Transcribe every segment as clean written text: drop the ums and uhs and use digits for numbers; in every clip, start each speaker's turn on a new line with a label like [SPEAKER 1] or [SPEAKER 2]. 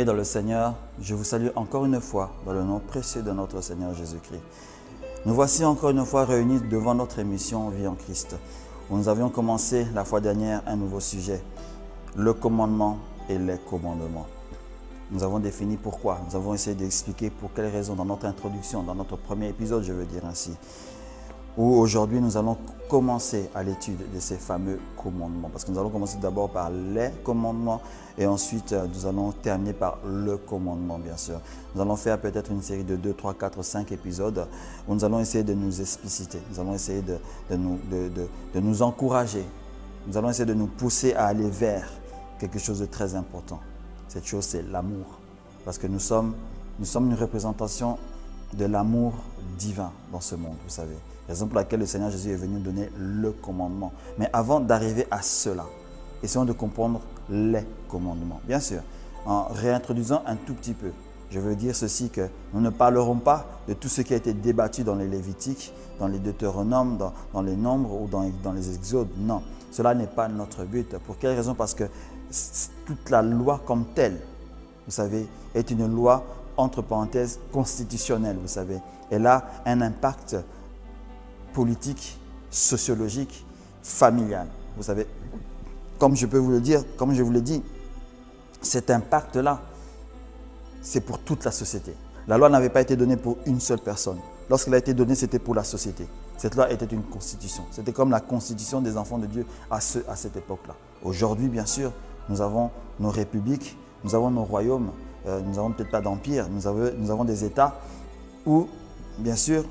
[SPEAKER 1] Bien-aimés dans le Seigneur, je vous salue encore une fois dans le nom précieux de notre Seigneur Jésus-Christ. Nous voici encore une fois réunis devant notre émission Vie en Christ, où nous avions commencé la fois dernière un nouveau sujet, le commandement et les commandements. Nous avons défini pourquoi, nous avons essayé d'expliquer pour quelles raisons dans notre introduction, dans notre premier épisode, je veux dire ainsi, où aujourd'hui nous allons commencer à l'étude de ces fameux commandements. Parce que nous allons commencer d'abord par les commandements et ensuite nous allons terminer par le commandement, bien sûr. Nous allons faire peut-être une série de 2, 3, 4, 5 épisodes où nous allons essayer de nous expliciter. Nous allons essayer de nous encourager. Nous allons essayer de nous pousser à aller vers quelque chose de très important. Cette chose, c'est l'amour. Parce que nous sommes une représentation de l'amour divin dans ce monde, vous savez. Raison pour laquelle le Seigneur Jésus est venu nous donner le commandement. Mais avant d'arriver à cela, essayons de comprendre les commandements. Bien sûr, en réintroduisant un tout petit peu, je veux dire ceci, que nous ne parlerons pas de tout ce qui a été débattu dans les Lévitiques, dans les Deutéronomes, dans les Nombres ou dans les Exodes. Non, cela n'est pas notre but. Pour quelle raison? Parce que toute la loi comme telle, vous savez, est une loi, entre parenthèses, constitutionnelle, vous savez. Elle a un impact politique, sociologique, familial. Vous savez, comme je peux vous le dire, comme je vous l'ai dit, cet impact-là, c'est pour toute la société. La loi n'avait pas été donnée pour une seule personne. Lorsqu'elle a été donnée, c'était pour la société. Cette loi était une constitution. C'était comme la constitution des enfants de Dieu à cette époque-là. Aujourd'hui, bien sûr, nous avons nos républiques, nous avons nos royaumes, nous n'avons peut-être pas d'empire, nous avons des États où, bien sûr,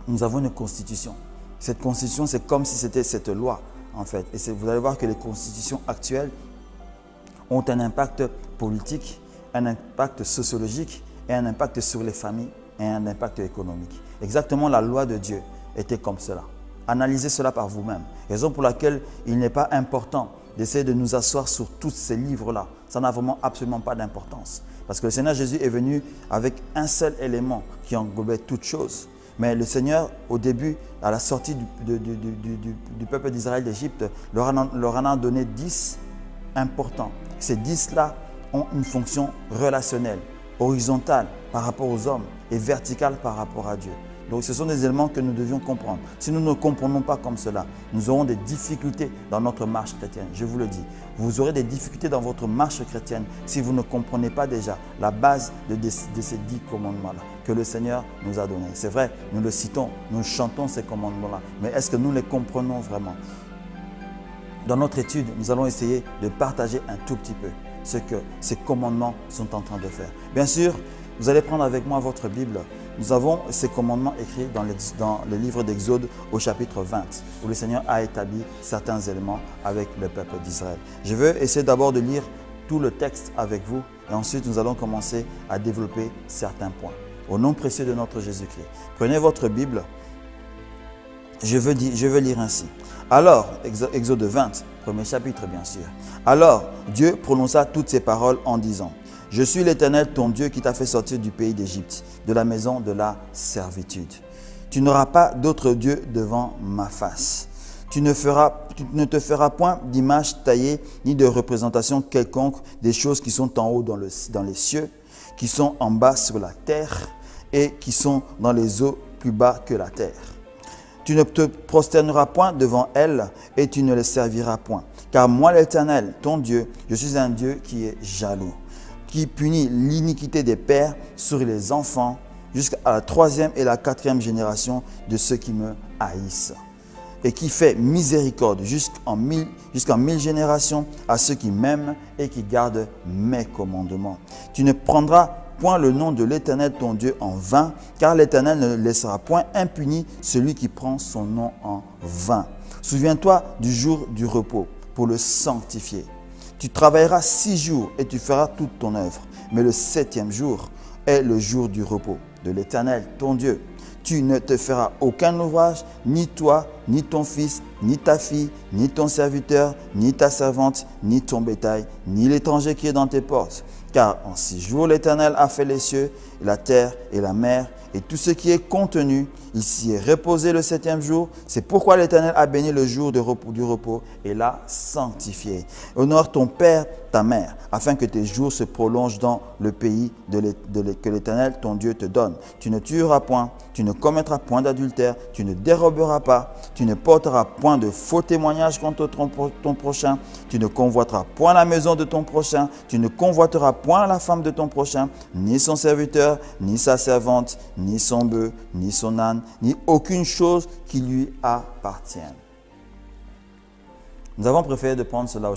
[SPEAKER 1] nous avons une constitution. Cette constitution, c'est comme si c'était cette loi, en fait. Et vous allez voir que les constitutions actuelles ont un impact politique, un impact sociologique et un impact sur les familles et un impact économique. Exactement, la loi de Dieu était comme cela. Analysez cela par vous-même. Raison pour laquelle il n'est pas important d'essayer de nous asseoir sur tous ces livres-là. Ça n'a vraiment absolument pas d'importance. Parce que le Seigneur Jésus est venu avec un seul élément qui englobait toutes choses. Mais le Seigneur, au début, à la sortie du peuple d'Israël d'Égypte, leur en a donné 10 importants. Ces 10-là ont une fonction relationnelle, horizontale par rapport aux hommes et verticale par rapport à Dieu. Donc ce sont des éléments que nous devions comprendre. Si nous ne comprenons pas comme cela, nous aurons des difficultés dans notre marche chrétienne. Je vous le dis, vous aurez des difficultés dans votre marche chrétienne si vous ne comprenez pas déjà la base de ces 10 commandements-là que le Seigneur nous a donnés. C'est vrai, nous le citons, nous chantons ces commandements-là, mais est-ce que nous les comprenons vraiment? Dans notre étude, nous allons essayer de partager un tout petit peu ce que ces commandements sont en train de faire. Bien sûr, vous allez prendre avec moi votre Bible. Nous avons ces commandements écrits dans le livre d'Exode au chapitre 20, où le Seigneur a établi certains éléments avec le peuple d'Israël. Je veux essayer d'abord de lire tout le texte avec vous et ensuite nous allons commencer à développer certains points. Au nom précieux de notre Jésus-Christ, prenez votre Bible. Je veux lire ainsi. Alors, Exode 20, premier chapitre bien sûr. Alors, Dieu prononça toutes ces paroles en disant: Je suis l'Éternel, ton Dieu, qui t'a fait sortir du pays d'Égypte, de la maison de la servitude. Tu n'auras pas d'autre Dieu devant ma face. Tu ne te feras point d'image taillée, ni de représentation quelconque des choses qui sont en haut dans les cieux, qui sont en bas sur la terre, et qui sont dans les eaux plus bas que la terre. Tu ne te prosterneras point devant elles, et tu ne les serviras point. Car moi, l'Éternel, ton Dieu, je suis un Dieu qui est jaloux, qui punit l'iniquité des pères sur les enfants jusqu'à la 3e et la 4e génération de ceux qui me haïssent, et qui fait miséricorde jusqu'en 1000 générations à ceux qui m'aiment et qui gardent mes commandements. Tu ne prendras point le nom de l'Éternel ton Dieu en vain, car l'Éternel ne laissera point impuni celui qui prend son nom en vain. Souviens-toi du jour du repos pour le sanctifier. Tu travailleras 6 jours et tu feras toute ton œuvre. Mais le 7e jour est le jour du repos de l'Éternel, ton Dieu. Tu ne te feras aucun ouvrage, ni toi, ni ton fils, ni ta fille, ni ton serviteur, ni ta servante, ni ton bétail, ni l'étranger qui est dans tes portes. Car en 6 jours l'Éternel a fait les cieux et la terre et la mer et tout ce qui est contenu. Il s'y est reposé le 7e jour. C'est pourquoi l'Éternel a béni le jour du repos et l'a sanctifié. Honore ton père, ta mère, afin que tes jours se prolongent dans le pays que l'Éternel, ton Dieu, te donne. Tu ne tueras point, tu ne commettras point d'adultère, tu ne déroberas pas, tu ne porteras point de faux témoignages contre ton prochain, tu ne convoiteras point la maison de ton prochain, tu ne convoiteras point la femme de ton prochain, ni son serviteur, ni sa servante, ni son bœuf, ni son âne, ni aucune chose qui lui appartienne. Nous avons préféré de prendre cela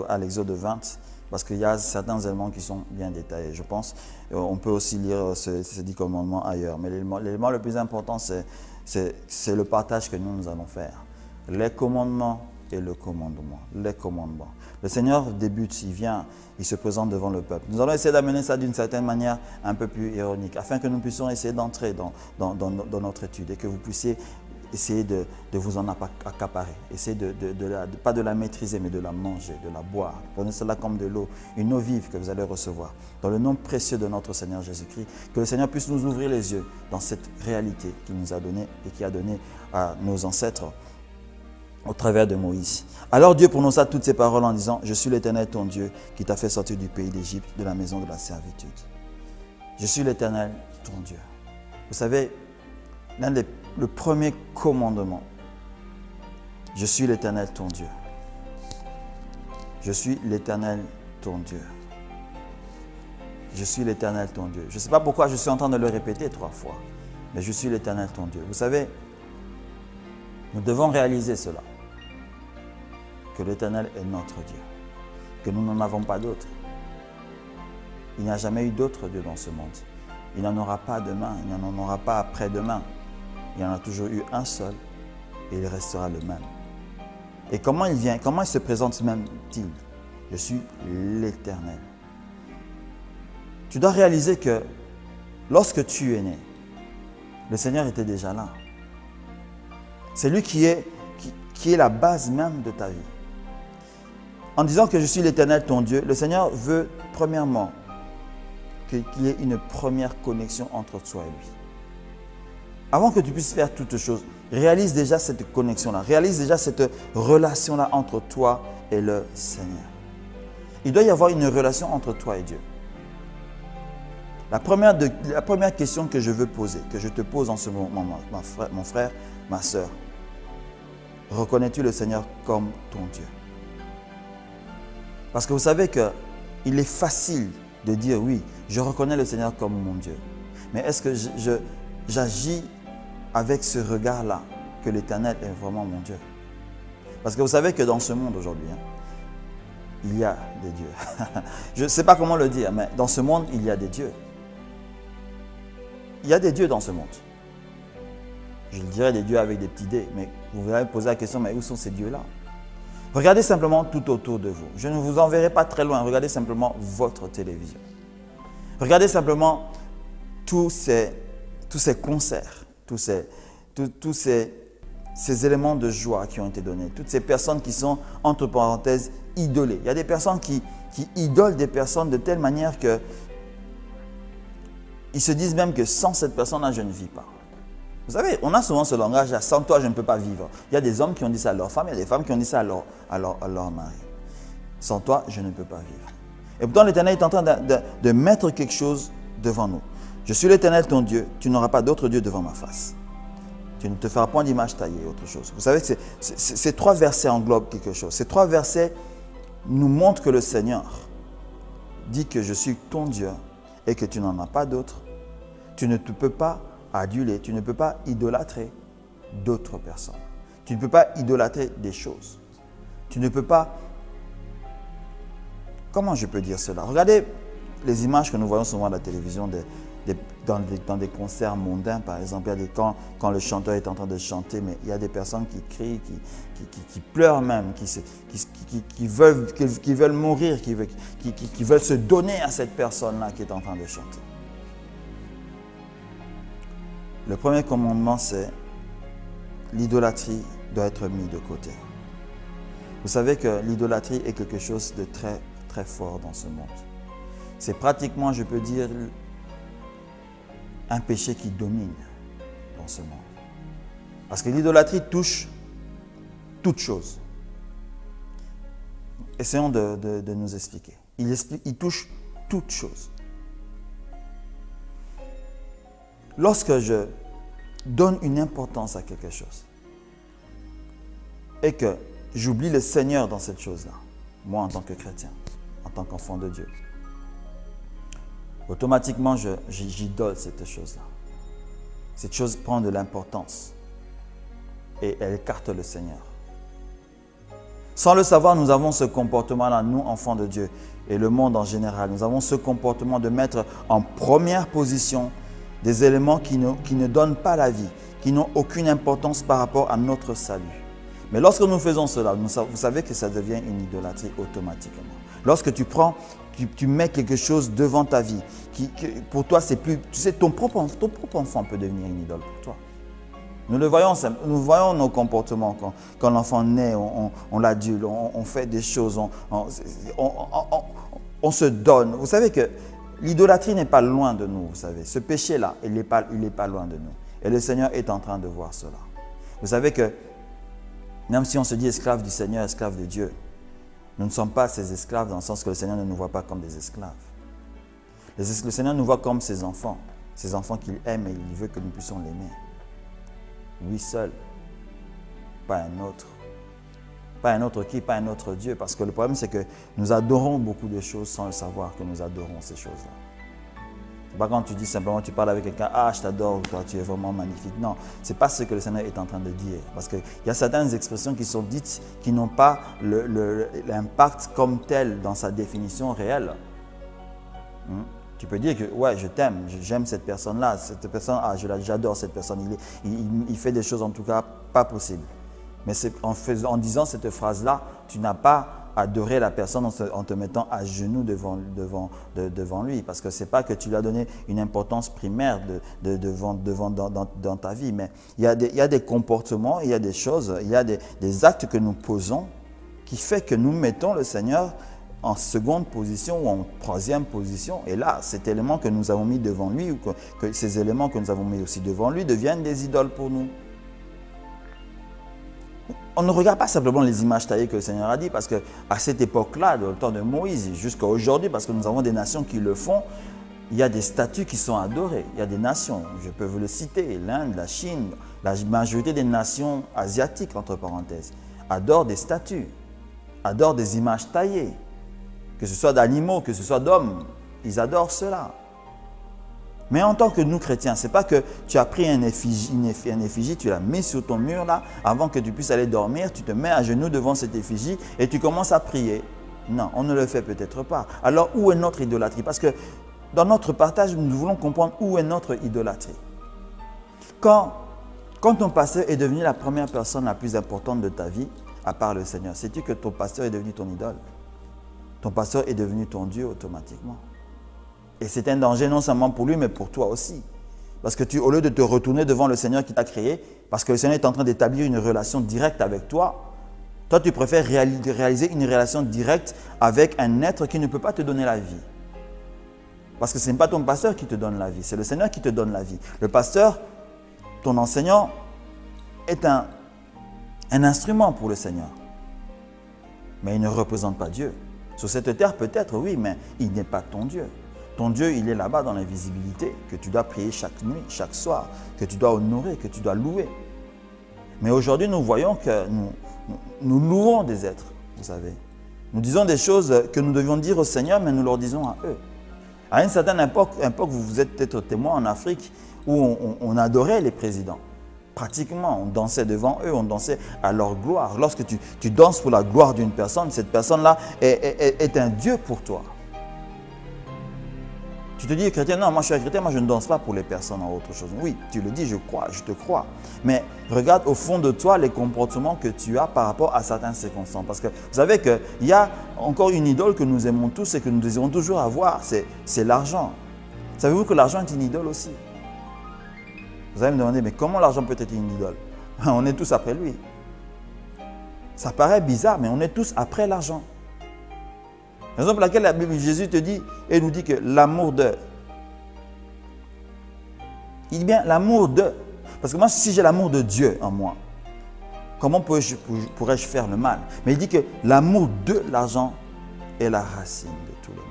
[SPEAKER 1] à l'Exode 20 parce qu'il y a certains éléments qui sont bien détaillés, je pense. On peut aussi lire ces 10 commandements ailleurs, mais l'élément le plus important, c'est le partage que nous allons faire. Les commandements et le commandement. Les commandements. Le Seigneur débute, il vient, il se présente devant le peuple. Nous allons essayer d'amener ça d'une certaine manière un peu plus ironique, afin que nous puissions essayer d'entrer dans notre étude et que vous puissiez essayer de vous en accaparer. Essayez pas de la maîtriser, mais de la manger, de la boire. Prenez cela comme de l'eau, une eau vive que vous allez recevoir. Dans le nom précieux de notre Seigneur Jésus-Christ, que le Seigneur puisse nous ouvrir les yeux dans cette réalité qu'il nous a donnée et qui a donné à nos ancêtres au travers de Moïse. Alors Dieu prononça toutes ces paroles en disant « Je suis l'Éternel ton Dieu qui t'a fait sortir du pays d'Égypte, de la maison de la servitude. Je suis l'Éternel ton Dieu. » Vous savez, le premier commandement, « Je suis l'Éternel ton Dieu. » Je suis l'Éternel ton Dieu. Je suis l'Éternel ton Dieu. Je ne sais pas pourquoi je suis en train de le répéter 3 fois, mais je suis l'Éternel ton Dieu. Vous savez, nous devons réaliser cela, que l'Éternel est notre Dieu, que nous n'en avons pas d'autre. Il n'y a jamais eu d'autre Dieu dans ce monde. Il n'y en aura pas demain, il n'y en aura pas après-demain. Il y en a toujours eu un seul et il restera le même. Et comment il vient, comment il se présente même-t-il? Je suis l'Éternel. Tu dois réaliser que lorsque tu es né, le Seigneur était déjà là. C'est lui qui est la base même de ta vie. En disant que je suis l'Éternel ton Dieu, le Seigneur veut premièrement qu'il y ait une première connexion entre toi et lui. Avant que tu puisses faire toutes choses, réalise déjà cette connexion-là, réalise déjà cette relation-là entre toi et le Seigneur. Il doit y avoir une relation entre toi et Dieu. La première question que je veux poser, que je te pose en ce moment, mon frère, ma soeur, reconnais-tu le Seigneur comme ton Dieu? Parce que vous savez qu'il est facile de dire oui, je reconnais le Seigneur comme mon Dieu. Mais est-ce que j'agis avec ce regard-là, que l'Éternel est vraiment mon Dieu? Parce que vous savez que dans ce monde aujourd'hui, il y a des dieux. Je ne sais pas comment le dire, mais dans ce monde, il y a des dieux. Il y a des dieux dans ce monde. Je dirais des dieux avec des petits dés, mais vous allez me poser la question, mais où sont ces dieux-là? Regardez simplement tout autour de vous. Je ne vous enverrai pas très loin, regardez simplement votre télévision. Regardez simplement tous ces concerts, tous ces éléments de joie qui ont été donnés, toutes ces personnes qui sont, entre parenthèses, idolées. Il y a des personnes qui idolent des personnes de telle manière que ils se disent même que sans cette personne-là, je ne vis pas. Vous savez, on a souvent ce langage, sans toi, je ne peux pas vivre. Il y a des hommes qui ont dit ça à leur femme, il y a des femmes qui ont dit ça à leur mari. Sans toi, je ne peux pas vivre. Et pourtant, l'Éternel est en train de mettre quelque chose devant nous. Je suis l'Éternel ton Dieu, tu n'auras pas d'autre Dieu devant ma face. Tu ne te feras point d'image taillée, autre chose. Vous savez que ces 3 versets englobent quelque chose. Ces 3 versets nous montrent que le Seigneur dit que je suis ton Dieu et que tu n'en as pas d'autre. Tu ne peux pas aduler, tu ne peux pas idolâtrer d'autres personnes. Tu ne peux pas idolâtrer des choses. Tu ne peux pas... Comment je peux dire cela? Regardez les images que nous voyons souvent à la télévision dans des concerts mondains, par exemple. Il y a quand le chanteur est en train de chanter, mais il y a des personnes qui crient, qui pleurent même, qui veulent mourir, qui veulent se donner à cette personne-là qui est en train de chanter. Le premier commandement, c'est l'idolâtrie doit être mise de côté. Vous savez que l'idolâtrie est quelque chose de très, très fort dans ce monde. C'est pratiquement, je peux dire, un péché qui domine dans ce monde. Parce que l'idolâtrie touche toute chose. Essayons de nous expliquer. Il touche toute chose. Lorsque je donne une importance à quelque chose et que j'oublie le Seigneur dans cette chose-là, moi en tant que chrétien, en tant qu'enfant de Dieu, automatiquement j'idole cette chose-là. Cette chose prend de l'importance et elle écarte le Seigneur. Sans le savoir, nous avons ce comportement-là, nous, enfants de Dieu, et le monde en général. Nous avons ce comportement de mettre en première position des éléments qui ne donnent pas la vie, qui n'ont aucune importance par rapport à notre salut. Mais lorsque nous faisons cela, vous savez que ça devient une idolâtrie automatiquement. Lorsque tu mets quelque chose devant ta vie, pour toi, c'est plus... Tu sais, ton propre enfant peut devenir une idole pour toi. Nous le voyons, nous voyons nos comportements quand l'enfant naît, on l'adule, on fait des choses, on se donne. Vous savez que l'idolâtrie n'est pas loin de nous, vous savez. Ce péché-là, il n'est pas loin de nous. Et le Seigneur est en train de voir cela. Vous savez que même si on se dit esclave du Seigneur, esclave de Dieu, nous ne sommes pas ses esclaves dans le sens que le Seigneur ne nous voit pas comme des esclaves. Le Seigneur nous voit comme ses enfants qu'il aime et il veut que nous puissions l'aimer. Lui seul, pas un autre. Pas un autre qui, pas un autre Dieu. Parce que le problème, c'est que nous adorons beaucoup de choses sans le savoir que nous adorons ces choses-là. C'est pas quand tu dis simplement, tu parles avec quelqu'un, ah, je t'adore, toi, tu es vraiment magnifique. Non, ce n'est pas ce que le Seigneur est en train de dire. Parce qu'il y a certaines expressions qui sont dites qui n'ont pas l'impact comme tel dans sa définition réelle. Tu peux dire que ouais, je t'aime, j'aime cette personne-là, j'adore cette personne, il fait des choses en tout cas pas possibles. Mais en disant cette phrase-là, tu n'as pas adoré la personne en te mettant à genoux devant lui. Parce que ce n'est pas que tu lui as donné une importance primaire dans ta vie. Mais il y a des comportements, il y a des choses, il y a des actes que nous posons qui fait que nous mettons le Seigneur en seconde position ou en troisième position. Et là, cet élément que nous avons mis devant lui, ou que ces éléments que nous avons mis aussi devant lui, deviennent des idoles pour nous. On ne regarde pas simplement les images taillées que le Seigneur a dit, parce qu'à cette époque-là, dans le temps de Moïse, jusqu'à aujourd'hui, parce que nous avons des nations qui le font, il y a des statues qui sont adorées. Il y a des nations, je peux vous le citer, l'Inde, la Chine, la majorité des nations asiatiques, entre parenthèses, adorent des statues, adorent des images taillées. Que ce soit d'animaux, que ce soit d'hommes, ils adorent cela. Mais en tant que nous chrétiens, ce n'est pas que tu as pris une effigie, tu l'as mis sur ton mur là, avant que tu puisses aller dormir, tu te mets à genoux devant cette effigie et tu commences à prier. Non, on ne le fait peut-être pas. Alors où est notre idolâtrie? Parce que dans notre partage, nous voulons comprendre où est notre idolâtrie. Quand ton pasteur est devenu la première personne la plus importante de ta vie, à part le Seigneur, sais-tu que ton pasteur est devenu ton idole? Ton pasteur est devenu ton Dieu automatiquement. Et c'est un danger non seulement pour lui, mais pour toi aussi. Parce que au lieu de te retourner devant le Seigneur qui t'a créé, parce que le Seigneur est en train d'établir une relation directe avec toi, toi tu préfères réaliser une relation directe avec un être qui ne peut pas te donner la vie. Parce que ce n'est pas ton pasteur qui te donne la vie, c'est le Seigneur qui te donne la vie. Le pasteur, ton enseignant, est un instrument pour le Seigneur. Mais il ne représente pas Dieu. Sur cette terre, peut-être, oui, mais il n'est pas ton Dieu. Ton Dieu, il est là-bas dans l'invisibilité, que tu dois prier chaque nuit, chaque soir, que tu dois honorer, que tu dois louer. Mais aujourd'hui, nous voyons que nous louons des êtres, vous savez. Nous disons des choses que nous devions dire au Seigneur, mais nous leur disons à eux. À une certaine époque, vous êtes peut-être témoin en Afrique, où on adorait les présidents. Pratiquement, on dansait devant eux, on dansait à leur gloire. Lorsque tu danses pour la gloire d'une personne, cette personne-là est un Dieu pour toi. Tu te dis, chrétien, non, moi je suis un chrétien, moi je ne danse pas pour les personnes en autre chose. Oui, tu le dis, je crois, je te crois. Mais regarde au fond de toi les comportements que tu as par rapport à certaines circonstances. Parce que vous savez qu'il y a encore une idole que nous aimons tous et que nous désirons toujours avoir, c'est l'argent. Savez-vous que l'argent est une idole aussi? Vous allez me demander, mais comment l'argent peut être une idole? On est tous après lui. Ça paraît bizarre, mais on est tous après l'argent. Raison pour laquelle la Bible, Jésus te dit et nous dit que l'amour Il dit bien l'amour de. Parce que moi, si j'ai l'amour de Dieu en moi, comment pourrais-je faire le mal? Mais il dit que l'amour de l'argent est la racine de tout le mal.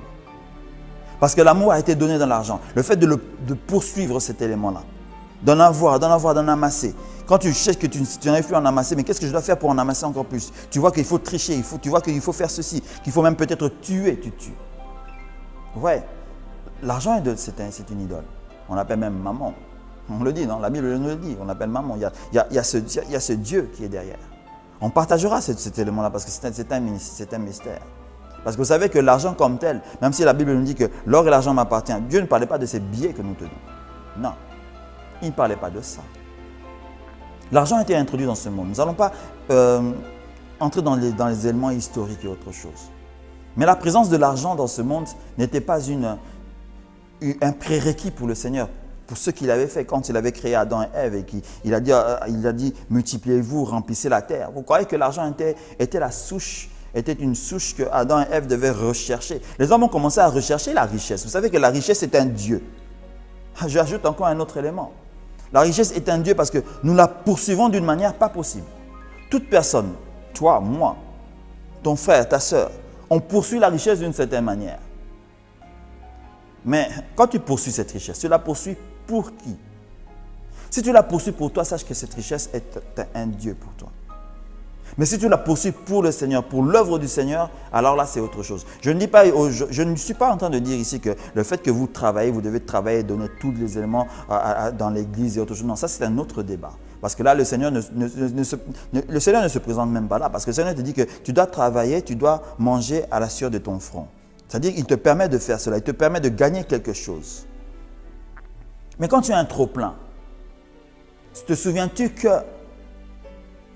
[SPEAKER 1] Parce que l'amour a été donné dans l'argent. Le fait de poursuivre cet élément-là, d'en avoir, d'en amasser. Quand tu cherches que tu n'arrives plus à en amasser, mais qu'est-ce que je dois faire pour en amasser encore plus? Tu vois qu'il faut tricher, tu vois qu'il faut faire ceci, qu'il faut même peut-être tuer, tu tues. Ouais, l'argent, c'est une idole. On l'appelle même maman. On le dit, non? La Bible nous le dit, on l'appelle maman. Il y a ce Dieu qui est derrière. On partagera cet élément-là parce que c'est un mystère. Parce que vous savez que l'argent comme tel, même si la Bible nous dit que l'or et l'argent m'appartiennent, Dieu ne parlait pas de ces billets que nous tenons. Non, il ne parlait pas de ça. L'argent a été introduit dans ce monde. Nous n'allons pas entrer dans les éléments historiques et autre chose. Mais la présence de l'argent dans ce monde n'était pas un prérequis pour le Seigneur. Pour ce qu'il avait fait quand il avait créé Adam et Ève et qu'il a dit multipliez-vous, remplissez la terre. Vous croyez que l'argent était une souche que Adam et Ève devaient rechercher. Les hommes ont commencé à rechercher la richesse. Vous savez que la richesse est un Dieu. J'ajoute encore un autre élément. La richesse est un Dieu parce que nous la poursuivons d'une manière pas possible. Toute personne, toi, moi, ton frère, ta soeur, on poursuit la richesse d'une certaine manière. Mais quand tu poursuis cette richesse, tu la poursuis pour qui? Si tu la poursuis pour toi, sache que cette richesse est un Dieu pour toi. Mais si tu la poursuis pour le Seigneur, pour l'œuvre du Seigneur, alors là, c'est autre chose. Je ne suis pas en train de dire ici que le fait que vous travaillez, vous devez travailler et donner tous les éléments dans l'église et autre chose. Non, ça, c'est un autre débat. Parce que là, le Seigneur ne se présente même pas là. Parce que le Seigneur te dit que tu dois travailler, tu dois manger à la sueur de ton front. C'est-à-dire qu'il te permet de faire cela, il te permet de gagner quelque chose. Mais quand tu as un trop-plein, te souviens-tu qu'il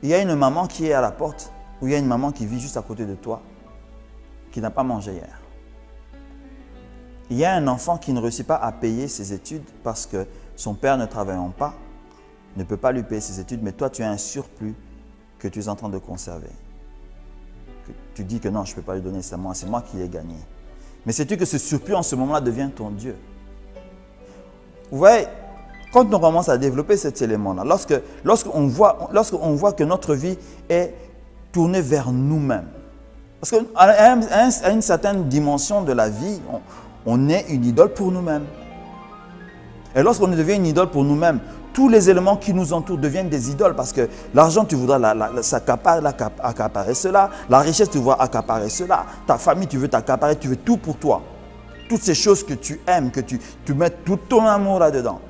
[SPEAKER 1] y a une maman qui est à la porte ou il y a une maman qui vit juste à côté de toi qui n'a pas mangé hier? Il y a un enfant qui ne réussit pas à payer ses études parce que son père ne travaillant pas, ne peut pas lui payer ses études, mais toi tu as un surplus que tu es en train de conserver. Tu dis que non, je ne peux pas lui donner, c'est moi qui l'ai gagné. Mais sais-tu que ce surplus en ce moment-là devient ton Dieu? Vous voyez, quand on commence à développer cet élément-là, lorsqu'on voit que notre vie est tournée vers nous-mêmes, parce qu'à une certaine dimension de la vie, on est une idole pour nous-mêmes. Et lorsqu'on devient une idole pour nous-mêmes, tous les éléments qui nous entourent deviennent des idoles parce que l'argent, tu voudras accaparer cela, la richesse, tu voudras accaparer cela, ta famille, tu veux t'accaparer, tu veux tout pour toi. Toutes ces choses que tu aimes, que tu mets tout ton amour là-dedans,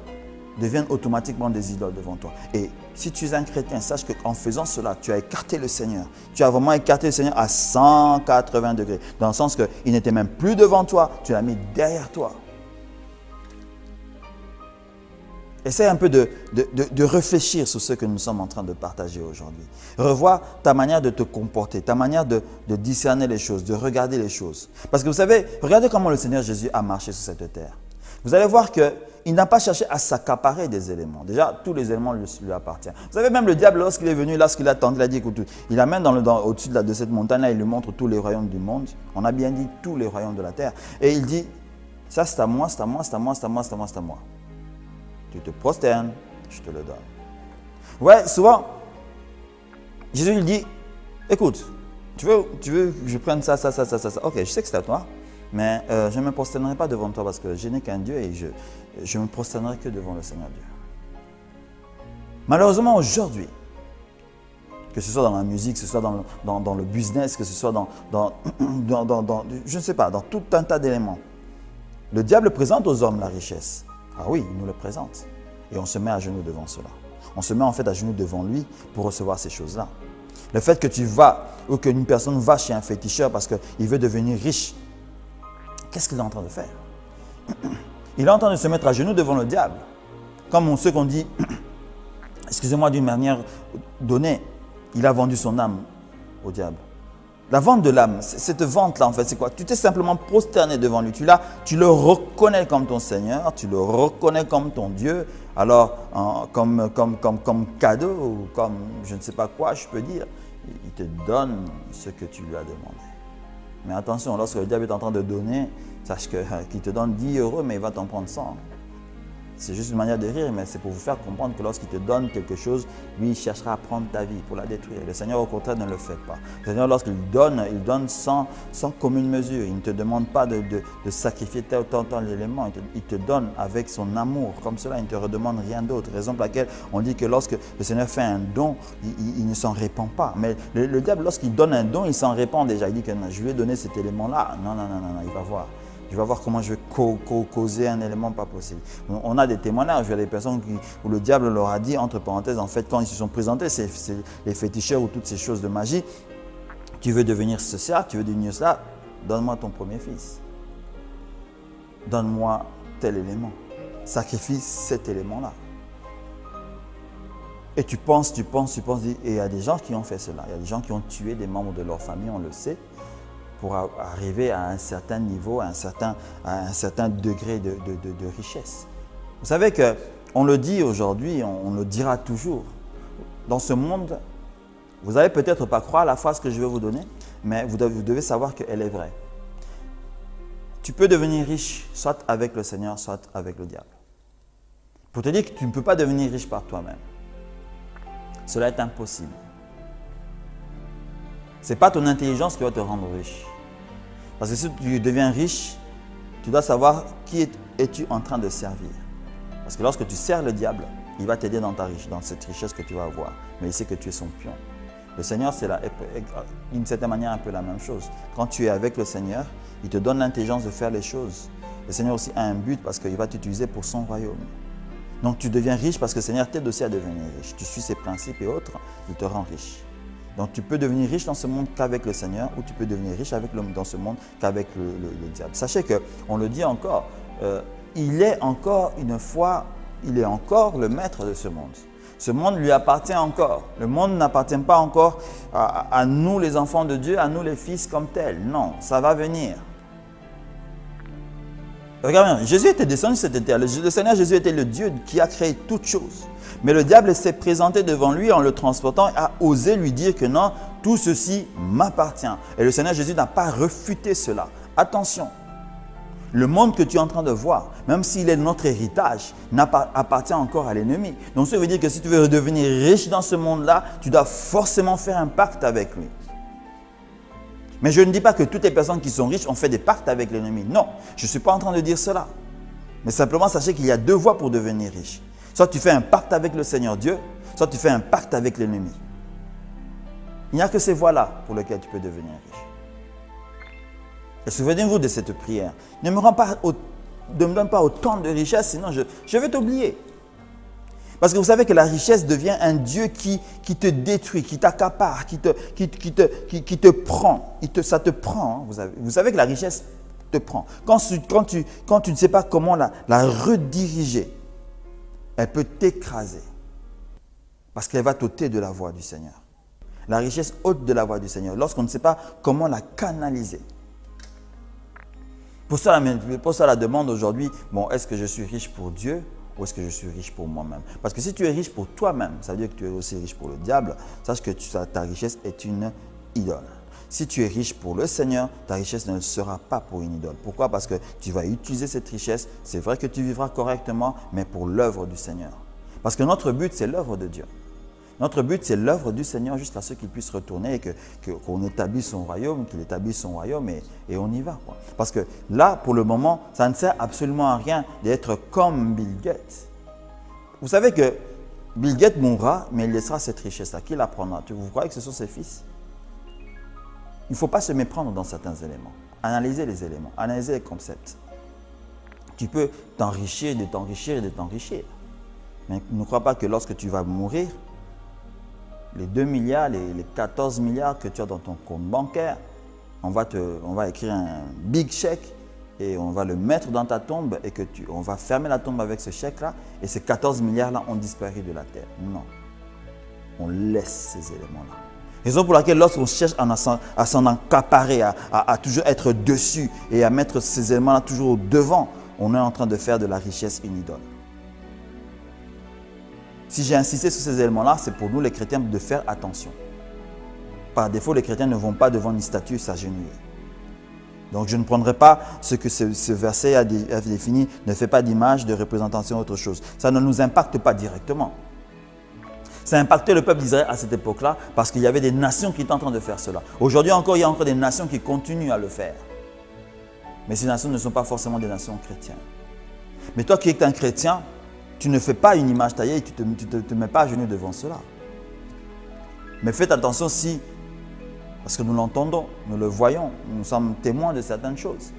[SPEAKER 1] deviennent automatiquement des idoles devant toi. Et si tu es un chrétien, sache qu'en faisant cela, tu as écarté le Seigneur. Tu as vraiment écarté le Seigneur à 180 degrés. Dans le sens qu'il n'était même plus devant toi, tu l'as mis derrière toi. Essaie un peu de réfléchir sur ce que nous sommes en train de partager aujourd'hui. Revois ta manière de te comporter, ta manière de discerner les choses, de regarder les choses. Parce que vous savez, regardez comment le Seigneur Jésus a marché sur cette terre. Vous allez voir qu'il n'a pas cherché à s'accaparer des éléments. Déjà, tous les éléments lui appartiennent. Vous savez, même le diable, lorsqu'il est venu, lorsqu'il a tenté, il a dit, écoute, il amène au-dessus de cette montagne-là, il lui montre tous les royaumes du monde. On a bien dit tous les royaumes de la terre. Et il dit, ça c'est à moi, c'est à moi, c'est à moi, c'est à moi, c'est à moi, c'est à moi. Tu te prosternes, je te le donne. Ouais, souvent, Jésus il dit, écoute, tu veux que je prenne ça. Ok, je sais que c'est à toi, mais je ne me prosternerai pas devant toi parce que je n'ai qu'un Dieu et je me prosternerai que devant le Seigneur Dieu. Malheureusement, aujourd'hui, que ce soit dans la musique, que ce soit dans le business, que ce soit je ne sais pas, dans tout un tas d'éléments, le diable présente aux hommes la richesse. Ah oui, il nous le présente. Et on se met à genoux devant cela. On se met en fait à genoux devant lui pour recevoir ces choses-là. Le fait que tu vas ou qu'une personne va chez un féticheur parce qu'il veut devenir riche, qu'est-ce qu'il est en train de faire? Il est en train de se mettre à genoux devant le diable. Comme ceux qu'on dit, excusez-moi d'une manière donnée, il a vendu son âme au diable. La vente de l'âme, cette vente-là, en fait, c'est quoi? Tu t'es simplement prosterné devant lui. Tu le reconnais comme ton Seigneur, tu le reconnais comme ton Dieu. Alors, comme cadeau ou comme je ne sais pas quoi, je peux dire, il te donne ce que tu lui as demandé. Mais attention, lorsque le diable est en train de donner, sache qu'il te donne 10 €, mais il va t'en prendre 100. C'est juste une manière de rire, mais c'est pour vous faire comprendre que lorsqu'il te donne quelque chose, lui, il cherchera à prendre ta vie pour la détruire. Le Seigneur, au contraire, ne le fait pas. Le Seigneur, lorsqu'il donne, il donne sans commune mesure. Il ne te demande pas de sacrifier tel ou tel élément. Il te donne avec son amour. Comme cela, il ne te redemande rien d'autre. Raison pour laquelle on dit que lorsque le Seigneur fait un don, il ne s'en répand pas. Mais le diable, lorsqu'il donne un don, il s'en répand déjà. Il dit que non, je lui ai donné cet élément-là. Non, il va voir. Je vais voir comment je vais causer un élément pas possible. On a des témoignages, il y a des personnes où le diable leur a dit, entre parenthèses, en fait, quand ils se sont présentés, c'est les féticheurs ou toutes ces choses de magie, tu veux devenir ceci, tu veux devenir cela, donne-moi ton premier fils. Donne-moi tel élément. Sacrifie cet élément-là. Et tu penses, et il y a des gens qui ont fait cela. Il y a des gens qui ont tué des membres de leur famille, on le sait, pour arriver à un certain niveau, à un certain degré de richesse. Vous savez qu'on le dit aujourd'hui, on le dira toujours. Dans ce monde, vous n'allez peut-être pas croire la phrase que je vais vous donner, mais vous devez savoir qu'elle est vraie. Tu peux devenir riche soit avec le Seigneur, soit avec le diable. Pour te dire que tu ne peux pas devenir riche par toi-même. Cela est impossible. Ce n'est pas ton intelligence qui va te rendre riche. Parce que si tu deviens riche, tu dois savoir qui es-tu en train de servir. Parce que lorsque tu sers le diable, il va t'aider dans cette richesse que tu vas avoir. Mais il sait que tu es son pion. Le Seigneur, c'est d'une certaine manière un peu la même chose. Quand tu es avec le Seigneur, il te donne l'intelligence de faire les choses. Le Seigneur aussi a un but parce qu'il va t'utiliser pour son royaume. Donc tu deviens riche parce que le Seigneur t'aide aussi à devenir riche. Tu suis ses principes et autres, il te rend riche. Donc tu peux devenir riche dans ce monde qu'avec le Seigneur ou tu peux devenir riche dans ce monde qu'avec le diable. Sachez qu'on le dit encore, il est encore le maître de ce monde. Ce monde lui appartient encore. Le monde n'appartient pas encore à nous les enfants de Dieu, à nous les fils comme tels. Non, ça va venir. Regarde bien, Jésus était descendu sur cette terre. Le Seigneur Jésus était le Dieu qui a créé toutes choses. Mais le diable s'est présenté devant lui en le transportant et a osé lui dire que non, tout ceci m'appartient. Et le Seigneur Jésus n'a pas refuté cela. Attention, le monde que tu es en train de voir, même s'il est notre héritage, appartient encore à l'ennemi. Donc ça veut dire que si tu veux devenir riche dans ce monde-là, tu dois forcément faire un pacte avec lui. Mais je ne dis pas que toutes les personnes qui sont riches ont fait des pactes avec l'ennemi. Non, je ne suis pas en train de dire cela. Mais simplement, sachez qu'il y a deux voies pour devenir riche. Soit tu fais un pacte avec le Seigneur Dieu, soit tu fais un pacte avec l'ennemi. Il n'y a que ces voies-là pour lesquelles tu peux devenir riche. Et souvenez-vous de cette prière. Ne me donne pas autant de richesse, sinon je vais t'oublier. Parce que vous savez que la richesse devient un Dieu qui te détruit, qui t'accapare, qui te prend. Ça te prend. Hein, vous savez que la richesse te prend. Quand tu ne sais pas comment la rediriger, elle peut t'écraser. Parce qu'elle va t'ôter de la voie du Seigneur. La richesse ôte de la voie du Seigneur lorsqu'on ne sait pas comment la canaliser. Pour ça, la demande aujourd'hui, bon, est-ce que je suis riche pour Dieu ou est-ce que je suis riche pour moi-même? Parce que si tu es riche pour toi-même, ça veut dire que tu es aussi riche pour le diable. Sache que ta richesse est une idole. Si tu es riche pour le Seigneur, ta richesse ne sera pas pour une idole. Pourquoi? Parce que tu vas utiliser cette richesse. C'est vrai que tu vivras correctement, mais pour l'œuvre du Seigneur. Parce que notre but, c'est l'œuvre de Dieu. Notre but, c'est l'œuvre du Seigneur jusqu'à ce qu'il puisse retourner et qu'on établisse son royaume, qu'il établisse son royaume et on y va. Quoi. Parce que là, pour le moment, ça ne sert absolument à rien d'être comme Bill Gates. Vous savez que Bill Gates mourra, mais il laissera cette richesse-là. Qui la prendra? Vous croyez que ce sont ses fils? Il ne faut pas se méprendre dans certains éléments. Analyser les éléments, analyser les concepts. Tu peux t'enrichir, de t'enrichir et de t'enrichir. Mais ne crois pas que lorsque tu vas mourir, les 2 milliards, les 14 milliards que tu as dans ton compte bancaire, on va écrire un big chèque et on va le mettre dans ta tombe et on va fermer la tombe avec ce chèque-là et ces 14 milliards-là ont disparu de la terre. Non. On laisse ces éléments-là. Raison pour laquelle lorsqu'on cherche à s'en accaparer, à toujours être dessus et à mettre ces éléments-là toujours devant, on est en train de faire de la richesse une idole. Si j'ai insisté sur ces éléments-là, c'est pour nous les chrétiens de faire attention. Par défaut, les chrétiens ne vont pas devant une statue s'agenouiller. Donc je ne prendrai pas ce que ce verset a défini, ne fait pas d'image, de représentation, autre chose. Ça ne nous impacte pas directement. Ça impactait le peuple d'Israël à cette époque-là parce qu'il y avait des nations qui étaient en train de faire cela. Aujourd'hui encore, il y a encore des nations qui continuent à le faire. Mais ces nations ne sont pas forcément des nations chrétiennes. Mais toi qui es un chrétien, tu ne fais pas une image taillée et tu ne te mets pas à genoux devant cela. Mais faites attention si, parce que nous l'entendons, nous le voyons, nous sommes témoins de certaines choses.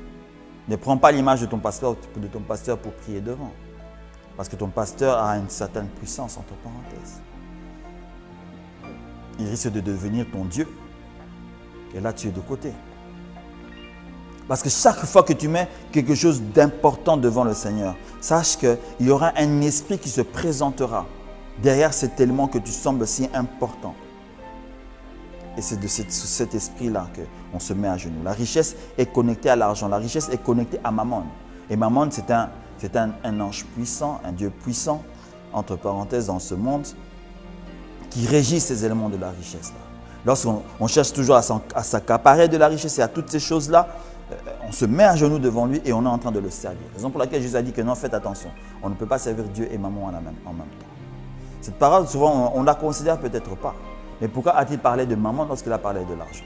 [SPEAKER 1] Ne prends pas l'image de ton pasteur pour prier devant. Parce que ton pasteur a une certaine puissance, entre parenthèses. Il risque de devenir ton Dieu. Et là, tu es de côté. Parce que chaque fois que tu mets quelque chose d'important devant le Seigneur, sache qu'il y aura un esprit qui se présentera derrière cet élément que tu sembles si important. Et c'est de cet esprit-là qu'on se met à genoux. La richesse est connectée à l'argent. La richesse est connectée à Mammon. Et Mammon, c'est un ange puissant, un Dieu puissant, entre parenthèses, dans ce monde, qui régit ces éléments de la richesse-là. Lorsqu'on cherche toujours à s'accaparer de la richesse et à toutes ces choses-là, on se met à genoux devant lui et on est en train de le servir. Raison pour laquelle Jésus a dit que non, faites attention. On ne peut pas servir Dieu et Mammon en même temps. Cette parole, souvent, on ne la considère peut-être pas. Mais pourquoi a-t-il parlé de Mammon lorsqu'il a parlé de l'argent?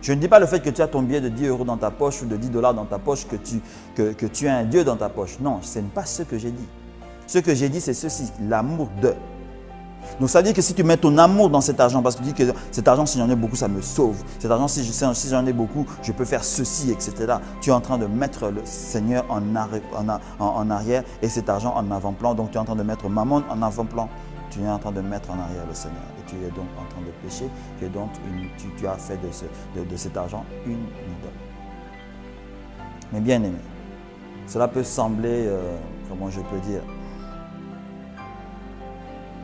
[SPEAKER 1] Je ne dis pas le fait que tu as ton billet de 10 € dans ta poche ou de 10 $ dans ta poche, que tu as un Dieu dans ta poche. Non, ce n'est pas ce que j'ai dit. Ce que j'ai dit, c'est ceci, l'amour de. Donc ça veut dire que si tu mets ton amour dans cet argent, parce que tu dis que cet argent, si j'en ai beaucoup, ça me sauve. Cet argent, si j'en ai beaucoup, je peux faire ceci, etc. Tu es en train de mettre le Seigneur en arrière et cet argent en avant-plan. Donc tu es en train de mettre Mammon en avant-plan. Tu es en train de mettre en arrière le Seigneur. Et tu es donc en train de pécher. Tu as fait de cet argent une idole. Mais bien aimé, cela peut sembler, comment je peux dire,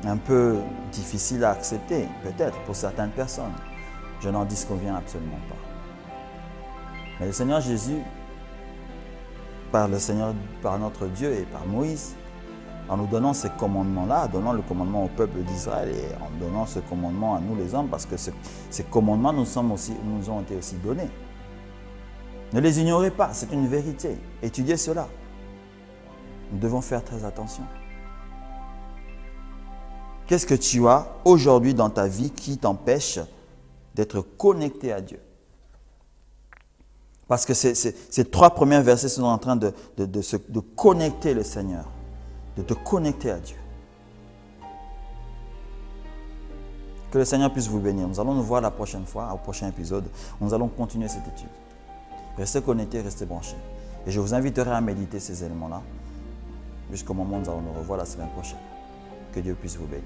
[SPEAKER 1] un peu difficile à accepter, peut-être pour certaines personnes. Je n'en disconviens absolument pas. Mais le Seigneur Jésus, par notre Dieu et par Moïse, en nous donnant ces commandements-là, en donnant le commandement au peuple d'Israël et en donnant ce commandement à nous les hommes, parce que ces commandements nous ont été aussi donnés. Ne les ignorez pas, c'est une vérité. Étudiez cela. Nous devons faire très attention. Qu'est-ce que tu as aujourd'hui dans ta vie qui t'empêche d'être connecté à Dieu? Parce que ces 3 premiers versets sont en train de connecter le Seigneur, de te connecter à Dieu. Que le Seigneur puisse vous bénir. Nous allons nous voir la prochaine fois, au prochain épisode. Nous allons continuer cette étude. Restez connectés, restez branchés. Et je vous inviterai à méditer ces éléments-là jusqu'au moment où nous allons nous revoir la semaine prochaine. Que Dieu puisse vous bénir.